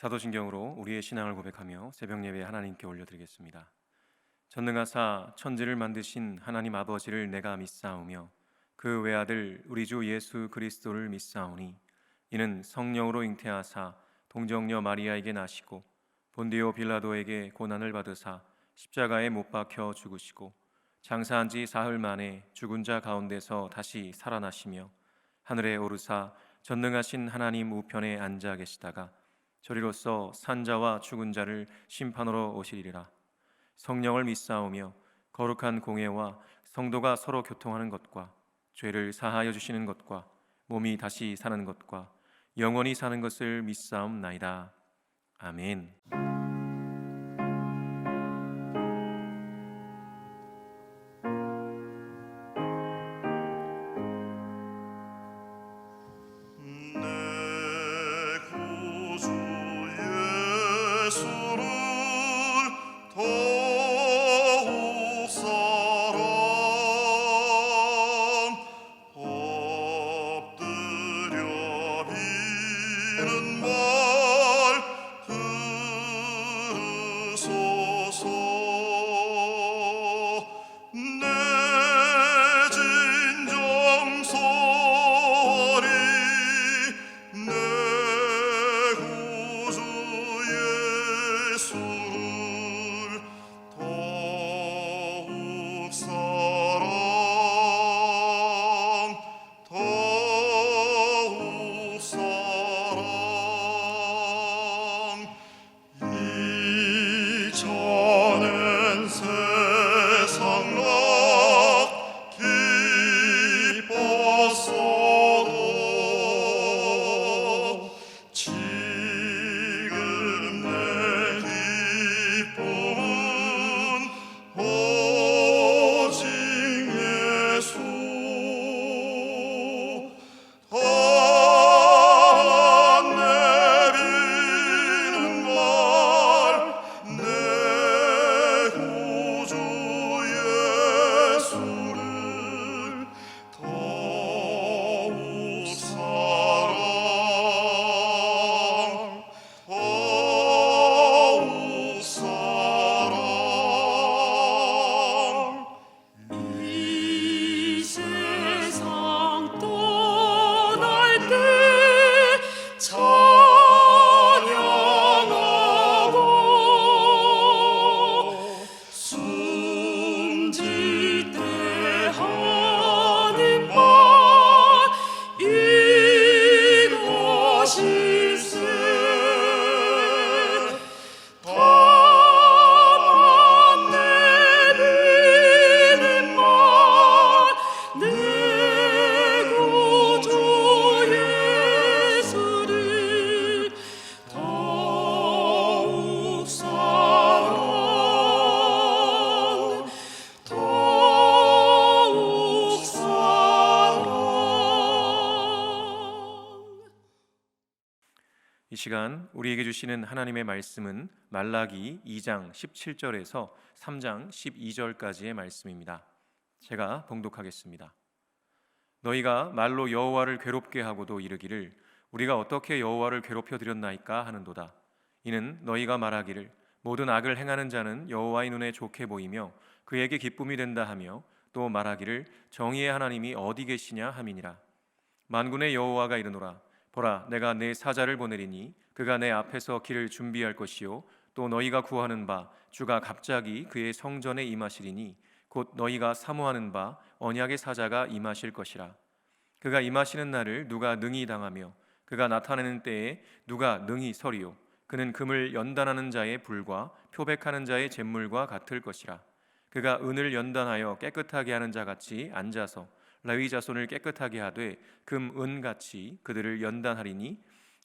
사도신경으로 우리의 신앙을 고백하며 새벽 예배 하나님께 올려드리겠습니다. 전능하사 천지를 만드신 하나님 아버지를 내가 믿사오며 그 외아들 우리 주 예수 그리스도를 믿사오니 이는 성령으로 잉태하사 동정녀 마리아에게 나시고 본디오 빌라도에게 고난을 받으사 십자가에 못 박혀 죽으시고 장사한 지 사흘 만에 죽은 자 가운데서 다시 살아나시며 하늘에 오르사 전능하신 하나님 우편에 앉아 계시다가 저리로서 산자와 죽은 자를 심판하러 오시리라. 성령을 믿사오며 거룩한 공예와 성도가 서로 교통하는 것과 죄를 사하여 주시는 것과 몸이 다시 사는 것과 영원히 사는 것을 믿사옵나이다. 아멘. 이 시간 우리에게 주시는 하나님의 말씀은 말라기 2장 17절에서 3장 12절까지의 말씀입니다. 제가 봉독하겠습니다. 너희가 말로 여호와를 괴롭게 하고도 이르기를 우리가 어떻게 여호와를 괴롭혀 드렸나이까 하는도다. 이는 너희가 말하기를 모든 악을 행하는 자는 여호와의 눈에 좋게 보이며 그에게 기쁨이 된다 하며 또 말하기를 정의의 하나님이 어디 계시냐 함이니라. 만군의 여호와가 이르노라. 보라, 내가 내 사자를 보내리니 그가 내 앞에서 길을 준비할 것이요 또 너희가 구하는 바 주가 갑자기 그의 성전에 임하시리니 곧 너희가 사모하는 바 언약의 사자가 임하실 것이라. 그가 임하시는 날을 누가 능히 당하며 그가 나타내는 때에 누가 능히 서리요. 그는 금을 연단하는 자의 불과 표백하는 자의 잿물과 같을 것이라. 그가 은을 연단하여 깨끗하게 하는 자 같이 앉아서 레위 자손을 깨끗하게 하되 금 은같이 그들을 연단하리니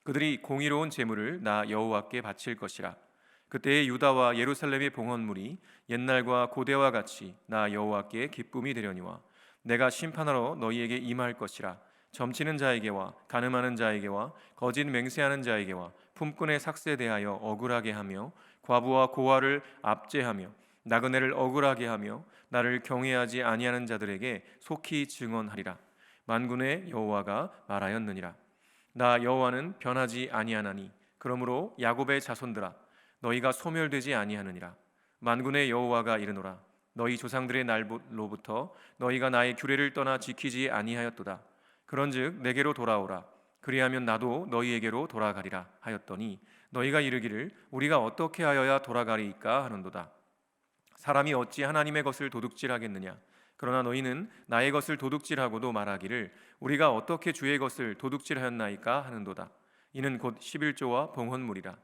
그들이 공의로운 제물을 나 여호와께 바칠 것이라. 그때의 유다와 예루살렘의 봉헌물이 옛날과 고대와 같이 나 여호와께 기쁨이 되려니와 내가 심판하러 너희에게 임할 것이라. 점치는 자에게와 간음하는 자에게와 거짓 맹세하는 자에게와 품꾼의 삭세에 대하여 억울하게 하며 과부와 고아를 압제하며 나그네를 억울하게 하며 나를 경외하지 아니하는 자들에게 속히 증언하리라. 만군의 여호와가 말하였느니라. 나 여호와는 변하지 아니하나니 그러므로 야곱의 자손들아 너희가 소멸되지 아니하느니라. 만군의 여호와가 이르노라. 너희 조상들의 날로부터 너희가 나의 규례를 떠나 지키지 아니하였도다. 그런즉 내게로 돌아오라. 그리하면 나도 너희에게로 돌아가리라 하였더니 너희가 이르기를 우리가 어떻게 하여야 돌아가리이까 하는도다. 사람이 어찌 하나님의 것을 도둑질하겠느냐. 그러나 너희는 나의 것을 도둑질하고도 말하기를 우리가 어떻게 주의 것을 도둑질하였나이까 하는도다. 이는 곧 11조와 봉헌물이라.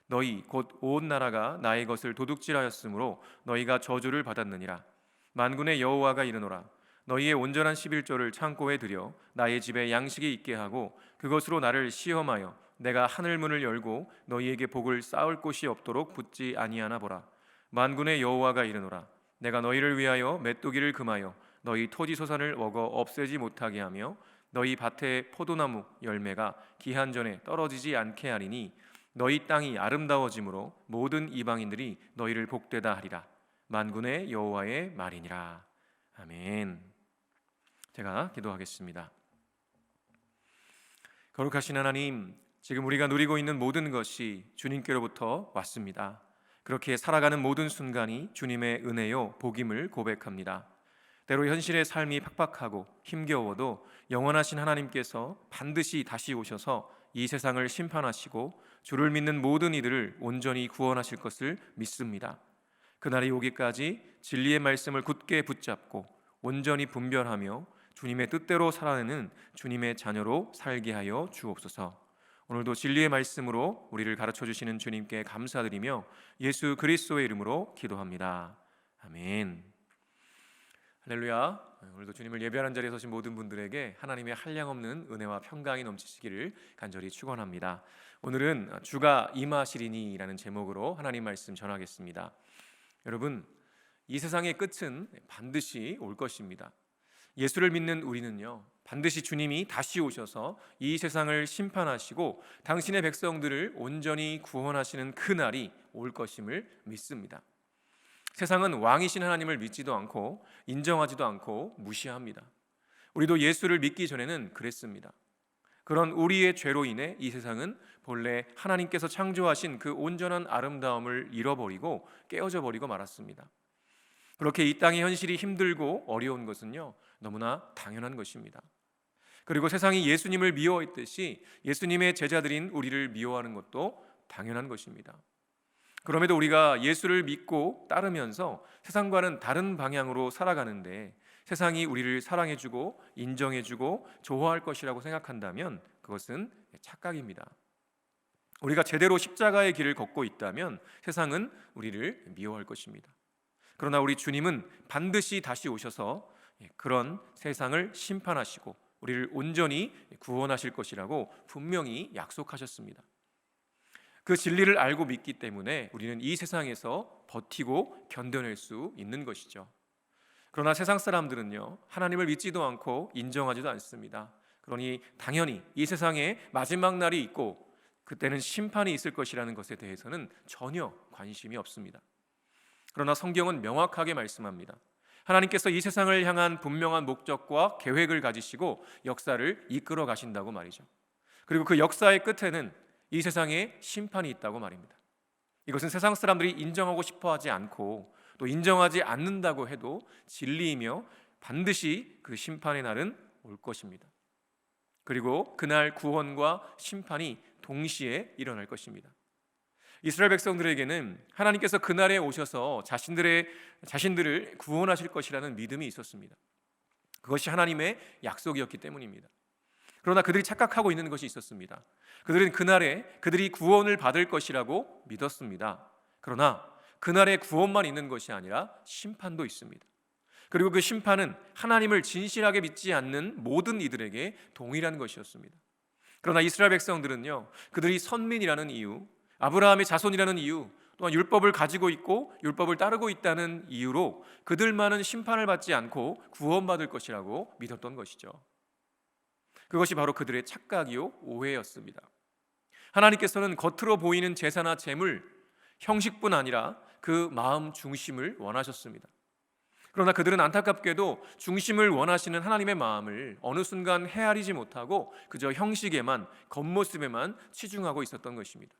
너희 곧 온 나라가 나의 것을 도둑질하였으므로 너희가 저주를 받았느니라. 만군의 여호와가 이르노라. 너희의 온전한 11조를 창고에 들여 나의 집에 양식이 있게 하고 그것으로 나를 시험하여 내가 하늘 문을 열고 너희에게 복을 쌓을 곳이 없도록 붙지 아니하나 보라. 만군의 여호와가 이르노라. 내가 너희를 위하여 메뚜기를 금하여 너희 토지 소산을 먹어 없애지 못하게 하며 너희 밭의 포도나무 열매가 기한 전에 떨어지지 않게 하리니 너희 땅이 아름다워짐으로 모든 이방인들이 너희를 복되다 하리라. 만군의 여호와의 말이니라. 아멘. 제가 기도하겠습니다. 거룩하신 하나님, 지금 우리가 누리고 있는 모든 것이 주님께로부터 왔습니다. 그렇게 살아가는 모든 순간이 주님의 은혜요 복임을 고백합니다. 때로 현실의 삶이 팍팍하고 힘겨워도 영원하신 하나님께서 반드시 다시 오셔서 이 세상을 심판하시고 주를 믿는 모든 이들을 온전히 구원하실 것을 믿습니다. 그날이 오기까지 진리의 말씀을 굳게 붙잡고 온전히 분별하며 주님의 뜻대로 살아내는 주님의 자녀로 살게 하여 주옵소서. 오늘도 진리의 말씀으로 우리를 가르쳐 주시는 주님께 감사드리며 예수 그리스도의 이름으로 기도합니다. 아멘. 할렐루야. 오늘도 주님을 예배하는 자리에 서신 모든 분들에게 하나님의 한량없는 은혜와 평강이 넘치시기를 간절히 축원합니다. 오늘은 주가 임하시리니라는 제목으로 하나님 말씀 전하겠습니다. 여러분, 이 세상의 끝은 반드시 올 것입니다. 예수를 믿는 우리는요, 반드시 주님이 다시 오셔서 이 세상을 심판하시고 당신의 백성들을 온전히 구원하시는 그날이 올 것임을 믿습니다. 세상은 왕이신 하나님을 믿지도 않고 인정하지도 않고 무시합니다. 우리도 예수를 믿기 전에는 그랬습니다. 그런 우리의 죄로 인해 이 세상은 본래 하나님께서 창조하신 그 온전한 아름다움을 잃어버리고 깨어져 버리고 말았습니다. 그렇게 이 땅의 현실이 힘들고 어려운 것은요, 너무나 당연한 것입니다. 그리고 세상이 예수님을 미워했듯이 예수님의 제자들인 우리를 미워하는 것도 당연한 것입니다. 그럼에도 우리가 예수를 믿고 따르면서 세상과는 다른 방향으로 살아가는데 세상이 우리를 사랑해주고 인정해주고 좋아할 것이라고 생각한다면 그것은 착각입니다. 우리가 제대로 십자가의 길을 걷고 있다면 세상은 우리를 미워할 것입니다. 그러나 우리 주님은 반드시 다시 오셔서 그런 세상을 심판하시고 우리를 온전히 구원하실 것이라고 분명히 약속하셨습니다. 그 진리를 알고 믿기 때문에 우리는 이 세상에서 버티고 견뎌낼 수 있는 것이죠. 그러나 세상 사람들은요, 하나님을 믿지도 않고 인정하지도 않습니다. 그러니 당연히 이 세상에 마지막 날이 있고 그때는 심판이 있을 것이라는 것에 대해서는 전혀 관심이 없습니다. 그러나 성경은 명확하게 말씀합니다. 하나님께서 이 세상을 향한 분명한 목적과 계획을 가지시고 역사를 이끌어 가신다고 말이죠. 그리고 그 역사의 끝에는 이 세상에 심판이 있다고 말입니다. 이것은 세상 사람들이 인정하고 싶어 하지 않고 또 인정하지 않는다고 해도 진리이며 반드시 그 심판의 날은 올 것입니다. 그리고 그날 구원과 심판이 동시에 일어날 것입니다. 이스라엘 백성들에게는 하나님께서 그날에 오셔서 자신들을 구원하실 것이라는 믿음이 있었습니다. 그것이 하나님의 약속이었기 때문입니다. 그러나 그들이 착각하고 있는 것이 있었습니다. 그들은 그날에 그들이 구원을 받을 것이라고 믿었습니다. 그러나 그날에 구원만 있는 것이 아니라 심판도 있습니다. 그리고 그 심판은 하나님을 진실하게 믿지 않는 모든 이들에게 동일한 것이었습니다. 그러나 이스라엘 백성들은요, 그들이 선민이라는 이유, 아브라함의 자손이라는 이유, 또한 율법을 가지고 있고 율법을 따르고 있다는 이유로 그들만은 심판을 받지 않고 구원받을 것이라고 믿었던 것이죠. 그것이 바로 그들의 착각이요 오해였습니다. 하나님께서는 겉으로 보이는 제사나 제물, 형식뿐 아니라 그 마음 중심을 원하셨습니다. 그러나 그들은 안타깝게도 중심을 원하시는 하나님의 마음을 어느 순간 헤아리지 못하고 그저 형식에만, 겉모습에만 치중하고 있었던 것입니다.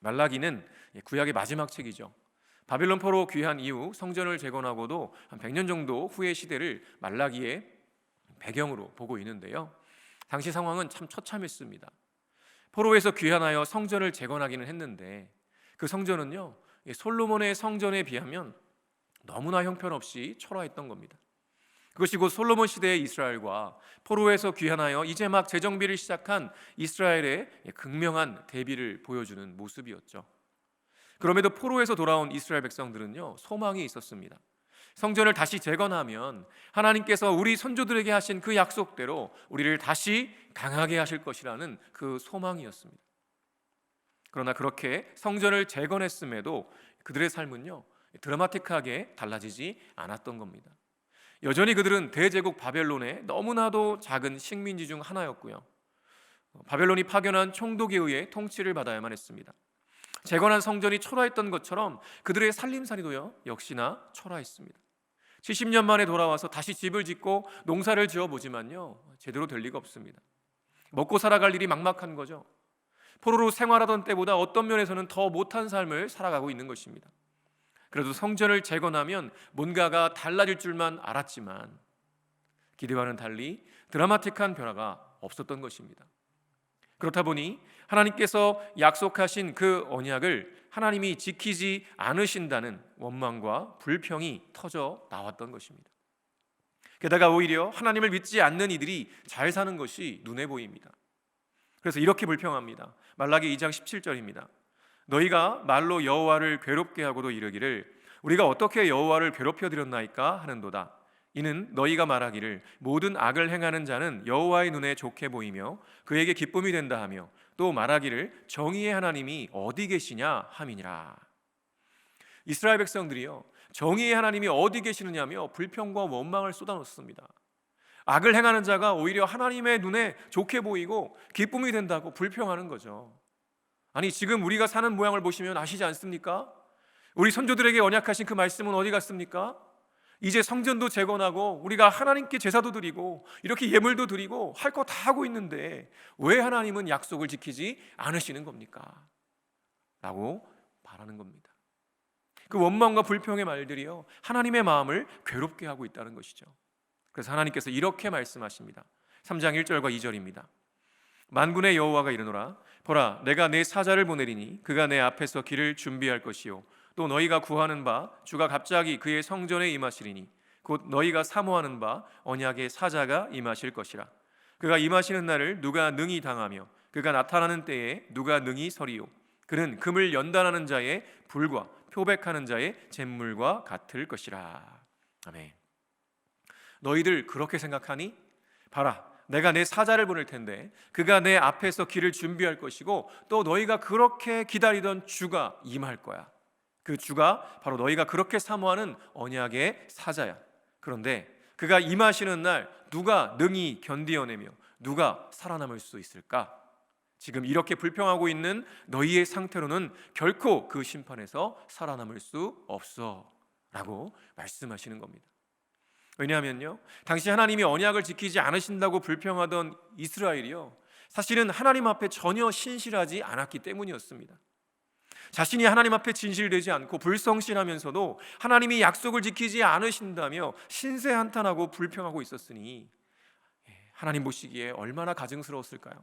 말라기는 구약의 마지막 책이죠. 바벨론 포로 귀환 이후 성전을 재건하고도 한 100년 정도 후의 시대를 말라기의 배경으로 보고 있는데요. 당시 상황은 참 처참했습니다. 포로에서 귀환하여 성전을 재건하기는 했는데 그 성전은요, 솔로몬의 성전에 비하면 너무나 형편없이 초라했던 겁니다. 그것이 곧 솔로몬 시대의 이스라엘과 포로에서 귀환하여 이제 막 재정비를 시작한 이스라엘의 극명한 대비를 보여주는 모습이었죠. 그럼에도 포로에서 돌아온 이스라엘 백성들은요, 소망이 있었습니다. 성전을 다시 재건하면 하나님께서 우리 선조들에게 하신 그 약속대로 우리를 다시 강하게 하실 것이라는 그 소망이었습니다. 그러나 그렇게 성전을 재건했음에도 그들의 삶은요, 드라마틱하게 달라지지 않았던 겁니다. 여전히 그들은 대제국 바벨론의 너무나도 작은 식민지 중 하나였고요, 바벨론이 파견한 총독에 의해 통치를 받아야만 했습니다. 재건한 성전이 초라했던 것처럼 그들의 살림살이도요, 역시나 초라했습니다. 70년 만에 돌아와서 다시 집을 짓고 농사를 지어보지만요, 제대로 될 리가 없습니다. 먹고 살아갈 일이 막막한 거죠. 포로로 생활하던 때보다 어떤 면에서는 더 못한 삶을 살아가고 있는 것입니다. 그래도 성전을 재건하면 뭔가가 달라질 줄만 알았지만 기대와는 달리 드라마틱한 변화가 없었던 것입니다. 그렇다 보니 하나님께서 약속하신 그 언약을 하나님이 지키지 않으신다는 원망과 불평이 터져 나왔던 것입니다. 게다가 오히려 하나님을 믿지 않는 이들이 잘 사는 것이 눈에 보입니다. 그래서 이렇게 불평합니다. 말라기 2장 17절입니다. 너희가 말로 여호와를 괴롭게 하고도 이르기를 우리가 어떻게 여호와를 괴롭혀 드렸나이까 하는도다. 이는 너희가 말하기를 모든 악을 행하는 자는 여호와의 눈에 좋게 보이며 그에게 기쁨이 된다 하며 또 말하기를 정의의 하나님이 어디 계시냐 함이니라. 이스라엘 백성들이요, 정의의 하나님이 어디 계시느냐며 불평과 원망을 쏟아놓습니다. 악을 행하는 자가 오히려 하나님의 눈에 좋게 보이고 기쁨이 된다고 불평하는 거죠. 아니, 지금 우리가 사는 모양을 보시면 아시지 않습니까? 우리 선조들에게 언약하신 그 말씀은 어디 갔습니까? 이제 성전도 재건하고 우리가 하나님께 제사도 드리고 이렇게 예물도 드리고 할 거 다 하고 있는데 왜 하나님은 약속을 지키지 않으시는 겁니까? 라고 말하는 겁니다. 그 원망과 불평의 말들이요, 하나님의 마음을 괴롭게 하고 있다는 것이죠. 그래서 하나님께서 이렇게 말씀하십니다. 3장 1절과 2절입니다. 만군의 여호와가 이르노라 보라 내가 내 사자를 보내리니 그가 내 앞에서 길을 준비할 것이요 또 너희가 구하는 바 주가 갑자기 그의 성전에 임하시리니 곧 너희가 사모하는 바 언약의 사자가 임하실 것이라. 그가 임하시는 날을 누가 능히 당하며 그가 나타나는 때에 누가 능히 서리요 그는 금을 연단하는 자의 불과 표백하는 자의 잿물과 같을 것이라. 아멘. 너희들 그렇게 생각하니? 봐라 내가 내 사자를 보낼 텐데 그가 내 앞에서 길을 준비할 것이고 또 너희가 그렇게 기다리던 주가 임할 거야. 그 주가 바로 너희가 그렇게 사모하는 언약의 사자야. 그런데 그가 임하시는 날 누가 능히 견디어내며 누가 살아남을 수 있을까? 지금 이렇게 불평하고 있는 너희의 상태로는 결코 그 심판에서 살아남을 수 없어 라고 말씀하시는 겁니다. 왜냐하면요, 당시 하나님이 언약을 지키지 않으신다고 불평하던 이스라엘이요, 사실은 하나님 앞에 전혀 신실하지 않았기 때문이었습니다. 자신이 하나님 앞에 진실되지 않고 불성실하면서도 하나님이 약속을 지키지 않으신다며 신세한탄하고 불평하고 있었으니 하나님 보시기에 얼마나 가증스러웠을까요?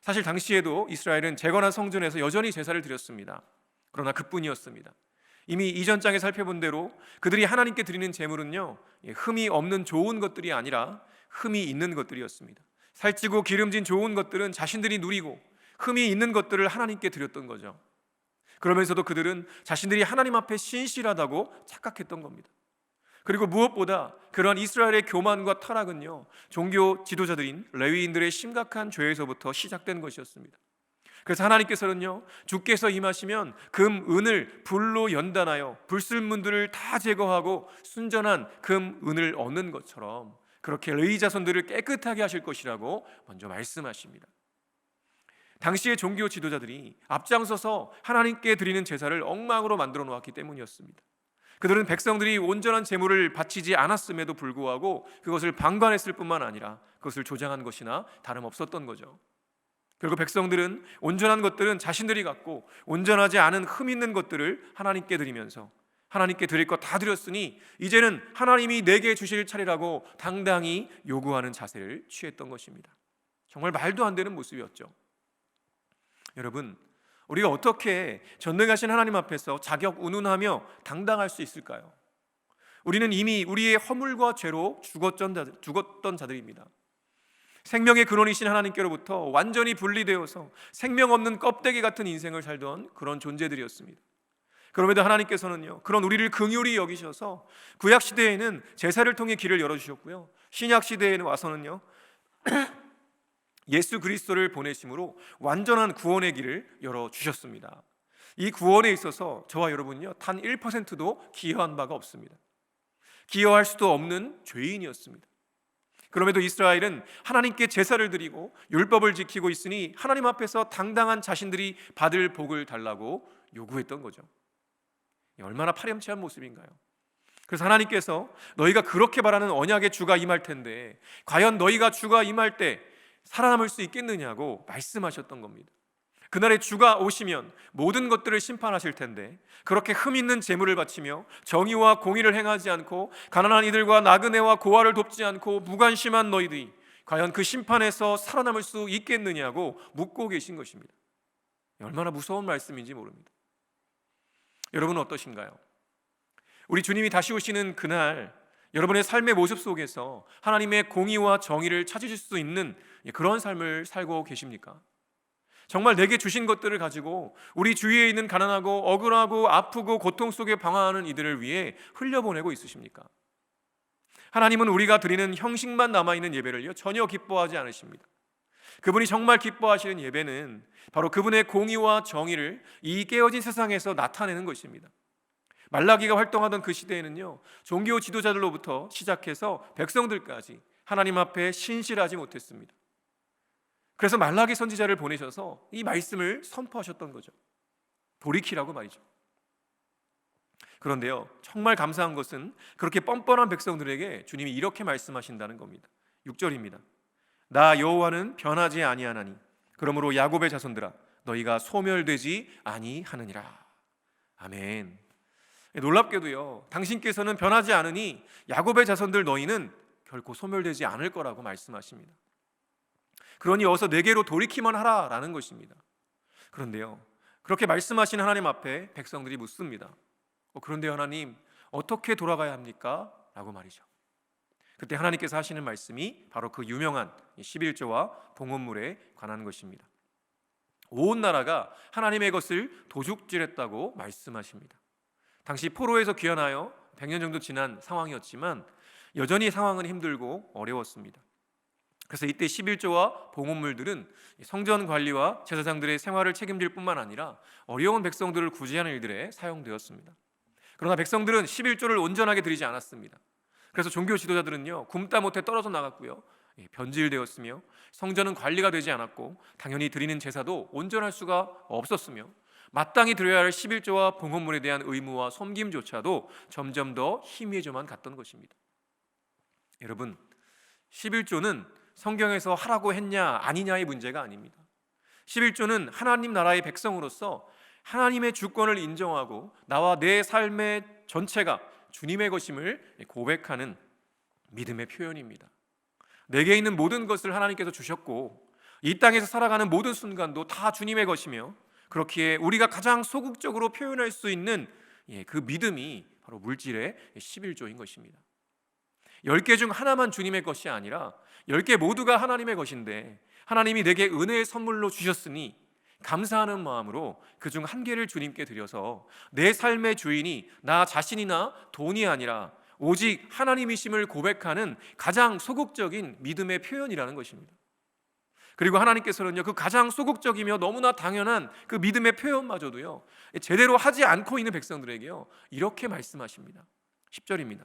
사실 당시에도 이스라엘은 재건한 성전에서 여전히 제사를 드렸습니다. 그러나 그뿐이었습니다. 이미 이전 장에 살펴본 대로 그들이 하나님께 드리는 제물은요, 흠이 없는 좋은 것들이 아니라 흠이 있는 것들이었습니다. 살찌고 기름진 좋은 것들은 자신들이 누리고 흠이 있는 것들을 하나님께 드렸던 거죠. 그러면서도 그들은 자신들이 하나님 앞에 신실하다고 착각했던 겁니다. 그리고 무엇보다 그러한 이스라엘의 교만과 타락은요, 종교 지도자들인 레위인들의 심각한 죄에서부터 시작된 것이었습니다. 그래서 하나님께서는요, 주께서 임하시면 금, 은을 불로 연단하여 불순물들을 다 제거하고 순전한 금, 은을 얻는 것처럼 그렇게 레위 자손들을 깨끗하게 하실 것이라고 먼저 말씀하십니다. 당시의 종교 지도자들이 앞장서서 하나님께 드리는 제사를 엉망으로 만들어 놓았기 때문이었습니다. 그들은 백성들이 온전한 제물을 바치지 않았음에도 불구하고 그것을 방관했을 뿐만 아니라 그것을 조장한 것이나 다름없었던 거죠. 결국 백성들은 온전한 것들은 자신들이 갖고 온전하지 않은 흠 있는 것들을 하나님께 드리면서 하나님께 드릴 것 다 드렸으니 이제는 하나님이 내게 주실 차례라고 당당히 요구하는 자세를 취했던 것입니다. 정말 말도 안 되는 모습이었죠. 여러분, 우리가 어떻게 전능하신 하나님 앞에서 자격 운운하며 당당할 수 있을까요? 우리는 이미 우리의 허물과 죄로 죽었던 자들입니다. 생명의 근원이신 하나님께로부터 완전히 분리되어서 생명 없는 껍데기 같은 인생을 살던 그런 존재들이었습니다. 그럼에도 하나님께서는요, 그런 우리를 긍휼히 여기셔서 구약 시대에는 제사를 통해 길을 열어주셨고요, 신약 시대에는 와서는요 예수 그리스도를 보내심으로 완전한 구원의 길을 열어주셨습니다. 이 구원에 있어서 저와 여러분요 단 1%도 기여한 바가 없습니다. 기여할 수도 없는 죄인이었습니다. 그럼에도 이스라엘은 하나님께 제사를 드리고 율법을 지키고 있으니 하나님 앞에서 당당한 자신들이 받을 복을 달라고 요구했던 거죠. 얼마나 파렴치한 모습인가요? 그래서 하나님께서 너희가 그렇게 바라는 언약의 주가 임할 텐데 과연 너희가 주가 임할 때 살아남을 수 있겠느냐고 말씀하셨던 겁니다. 그날의 주가 오시면 모든 것들을 심판하실 텐데 그렇게 흠 있는 제물을 바치며 정의와 공의를 행하지 않고 가난한 이들과 나그네와 고아를 돕지 않고 무관심한 너희들이 과연 그 심판에서 살아남을 수 있겠느냐고 묻고 계신 것입니다. 얼마나 무서운 말씀인지 모릅니다. 여러분은 어떠신가요? 우리 주님이 다시 오시는 그날 여러분의 삶의 모습 속에서 하나님의 공의와 정의를 찾으실 수 있는 그런 삶을 살고 계십니까? 정말 내게 주신 것들을 가지고 우리 주위에 있는 가난하고 억울하고 아프고 고통 속에 방황하는 이들을 위해 흘려보내고 있으십니까? 하나님은 우리가 드리는 형식만 남아있는 예배를요 전혀 기뻐하지 않으십니다. 그분이 정말 기뻐하시는 예배는 바로 그분의 공의와 정의를 이 깨어진 세상에서 나타내는 것입니다. 말라기가 활동하던 그 시대에는요 종교 지도자들로부터 시작해서 백성들까지 하나님 앞에 신실하지 못했습니다. 그래서 말라기 선지자를 보내셔서 이 말씀을 선포하셨던 거죠. 돌이키라고 말이죠. 그런데요 정말 감사한 것은 그렇게 뻔뻔한 백성들에게 주님이 이렇게 말씀하신다는 겁니다. 6절입니다. 나 여호와는 변하지 아니하나니 그러므로 야곱의 자손들아 너희가 소멸되지 아니하느니라. 아멘. 놀랍게도요 당신께서는 변하지 않으니 야곱의 자손들 너희는 결코 소멸되지 않을 거라고 말씀하십니다. 그러니 어서 내게로 돌이키만 하라라는 것입니다. 그런데요 그렇게 말씀하신 하나님 앞에 백성들이 묻습니다. 그런데 하나님 어떻게 돌아가야 합니까? 라고 말이죠. 그때 하나님께서 하시는 말씀이 바로 그 유명한 11조와 봉헌물에 관한 것입니다. 온 나라가 하나님의 것을 도둑질했다고 말씀하십니다. 당시 포로에서 귀환하여 100년 정도 지난 상황이었지만 여전히 상황은 힘들고 어려웠습니다. 그래서 이때 11조와 봉헌물들은 성전 관리와 제사장들의 생활을 책임질 뿐만 아니라 어려운 백성들을 구제하는 일들에 사용되었습니다. 그러나 백성들은 11조를 온전하게 드리지 않았습니다. 그래서 종교 지도자들은요 굶다 못해 떨어져 나갔고요 변질되었으며 성전은 관리가 되지 않았고 당연히 드리는 제사도 온전할 수가 없었으며 마땅히 드려야 할 11조와 봉헌물에 대한 의무와 섬김조차도 점점 더 희미해져만 갔던 것입니다. 여러분 11조는 성경에서 하라고 했냐 아니냐의 문제가 아닙니다. 11조는 하나님 나라의 백성으로서 하나님의 주권을 인정하고 나와 내 삶의 전체가 주님의 것임을 고백하는 믿음의 표현입니다. 내게 있는 모든 것을 하나님께서 주셨고 이 땅에서 살아가는 모든 순간도 다 주님의 것이며 그렇기에 우리가 가장 소극적으로 표현할 수 있는 그 믿음이 바로 물질의 11조인 것입니다. 10개 중 하나만 주님의 것이 아니라 10개 모두가 하나님의 것인데 하나님이 내게 은혜의 선물로 주셨으니 감사하는 마음으로 그중 한 개를 주님께 드려서 내 삶의 주인이 나 자신이나 돈이 아니라 오직 하나님이심을 고백하는 가장 소극적인 믿음의 표현이라는 것입니다. 그리고 하나님께서는요 그 가장 소극적이며 너무나 당연한 그 믿음의 표현마저도요 제대로 하지 않고 있는 백성들에게요 이렇게 말씀하십니다. 10절입니다.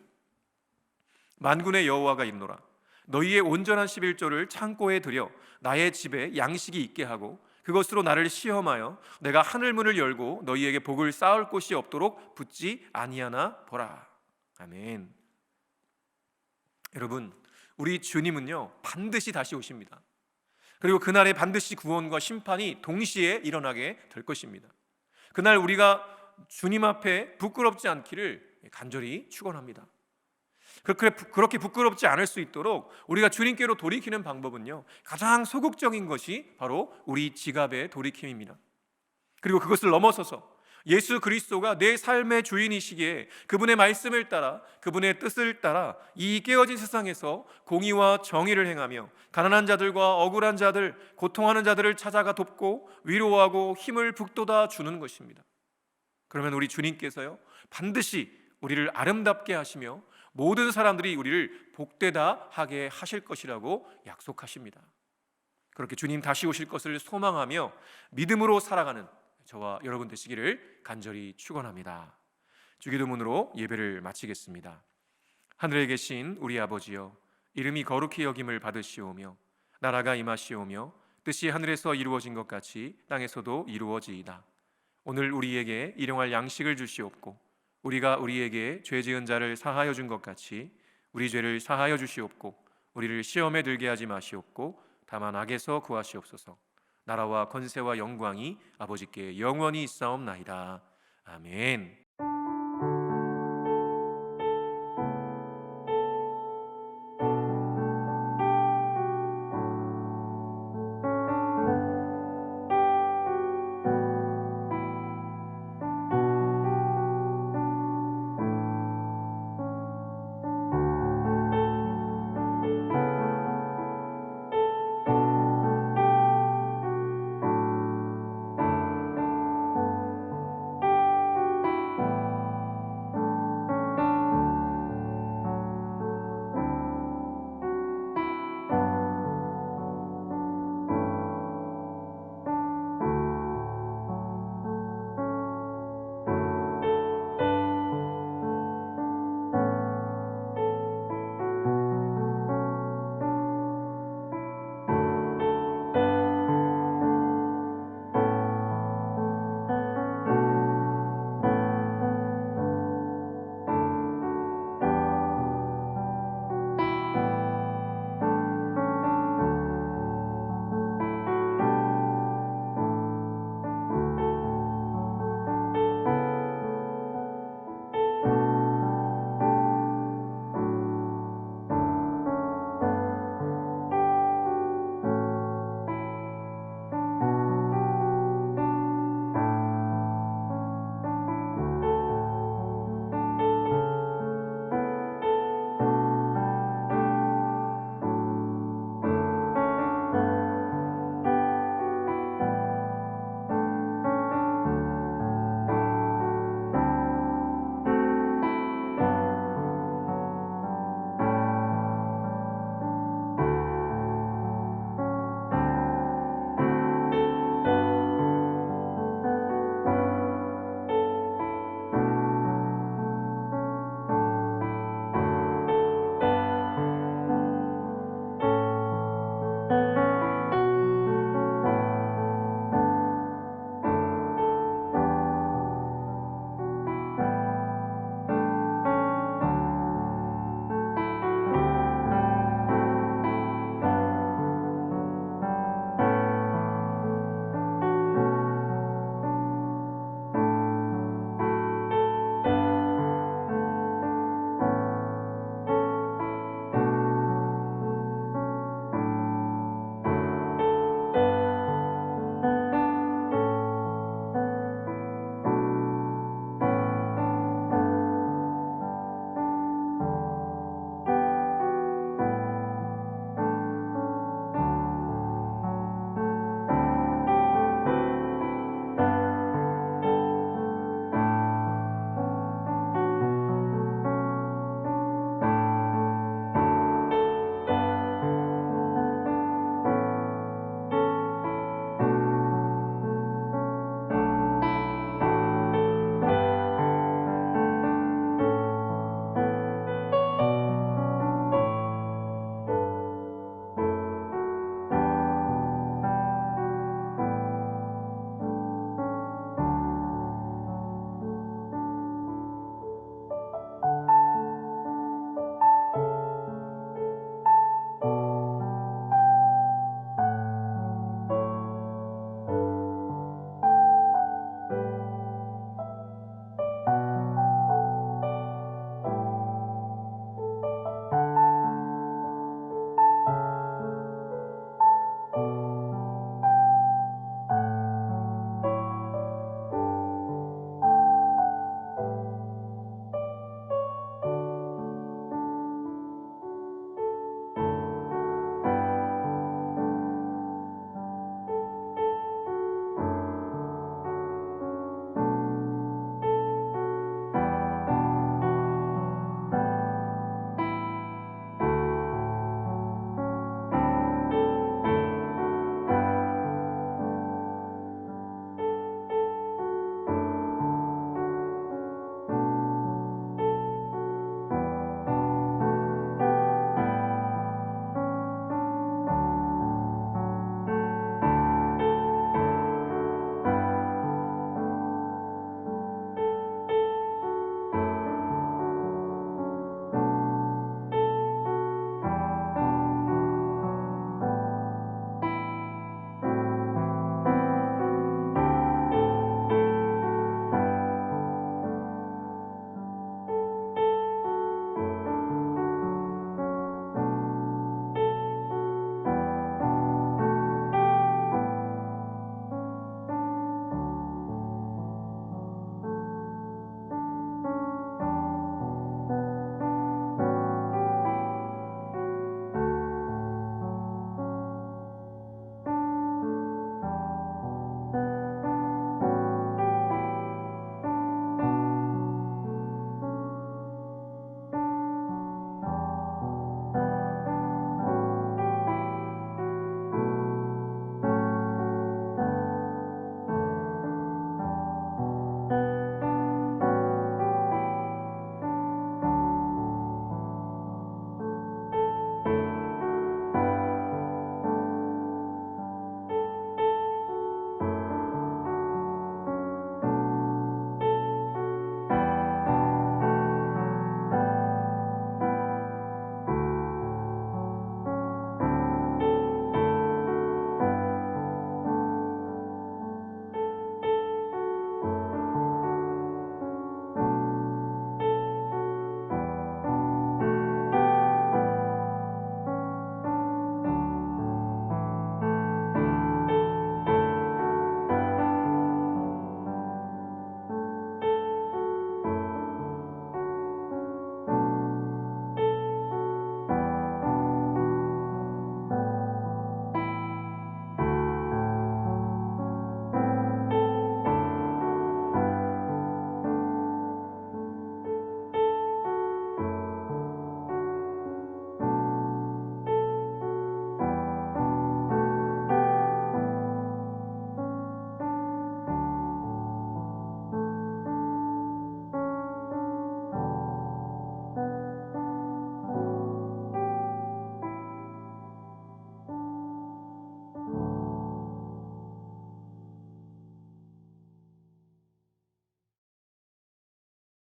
만군의 여호와가 이르노라 너희의 온전한 11조를 창고에 들여 나의 집에 양식이 있게 하고 그것으로 나를 시험하여 내가 하늘문을 열고 너희에게 복을 쌓을 곳이 없도록 붙지 아니하나 보라. 아멘. 여러분 우리 주님은요 반드시 다시 오십니다. 그리고 그날에 반드시 구원과 심판이 동시에 일어나게 될 것입니다. 그날 우리가 주님 앞에 부끄럽지 않기를 간절히 축원합니다. 그렇게 부끄럽지 않을 수 있도록 우리가 주님께로 돌이키는 방법은요, 가장 소극적인 것이 바로 우리 지갑의 돌이킴입니다. 그리고 그것을 넘어서서 예수 그리스도가 내 삶의 주인이시기에 그분의 말씀을 따라, 그분의 뜻을 따라 이 깨어진 세상에서 공의와 정의를 행하며 가난한 자들과 억울한 자들, 고통하는 자들을 찾아가 돕고 위로하고 힘을 북돋아 주는 것입니다. 그러면 우리 주님께서요, 반드시 우리를 아름답게 하시며 모든 사람들이 우리를 복되다 하게 하실 것이라고 약속하십니다. 그렇게 주님 다시 오실 것을 소망하며 믿음으로 살아가는 저와 여러분 되시기를 간절히 축원합니다. 주기도문으로 예배를 마치겠습니다. 하늘에 계신 우리 아버지여, 이름이 거룩히 여김을 받으시오며 나라가 임하시오며 뜻이 하늘에서 이루어진 것 같이 땅에서도 이루어지이다. 오늘 우리에게 일용할 양식을 주시옵고 우리가 우리에게 죄 지은 자를 사하여 준 것 같이 우리 죄를 사하여 주시옵고 우리를 시험에 들게 하지 마시옵고 다만 악에서 구하시옵소서. 나라와 권세와 영광이 아버지께 영원히 있사옵나이다. 아멘.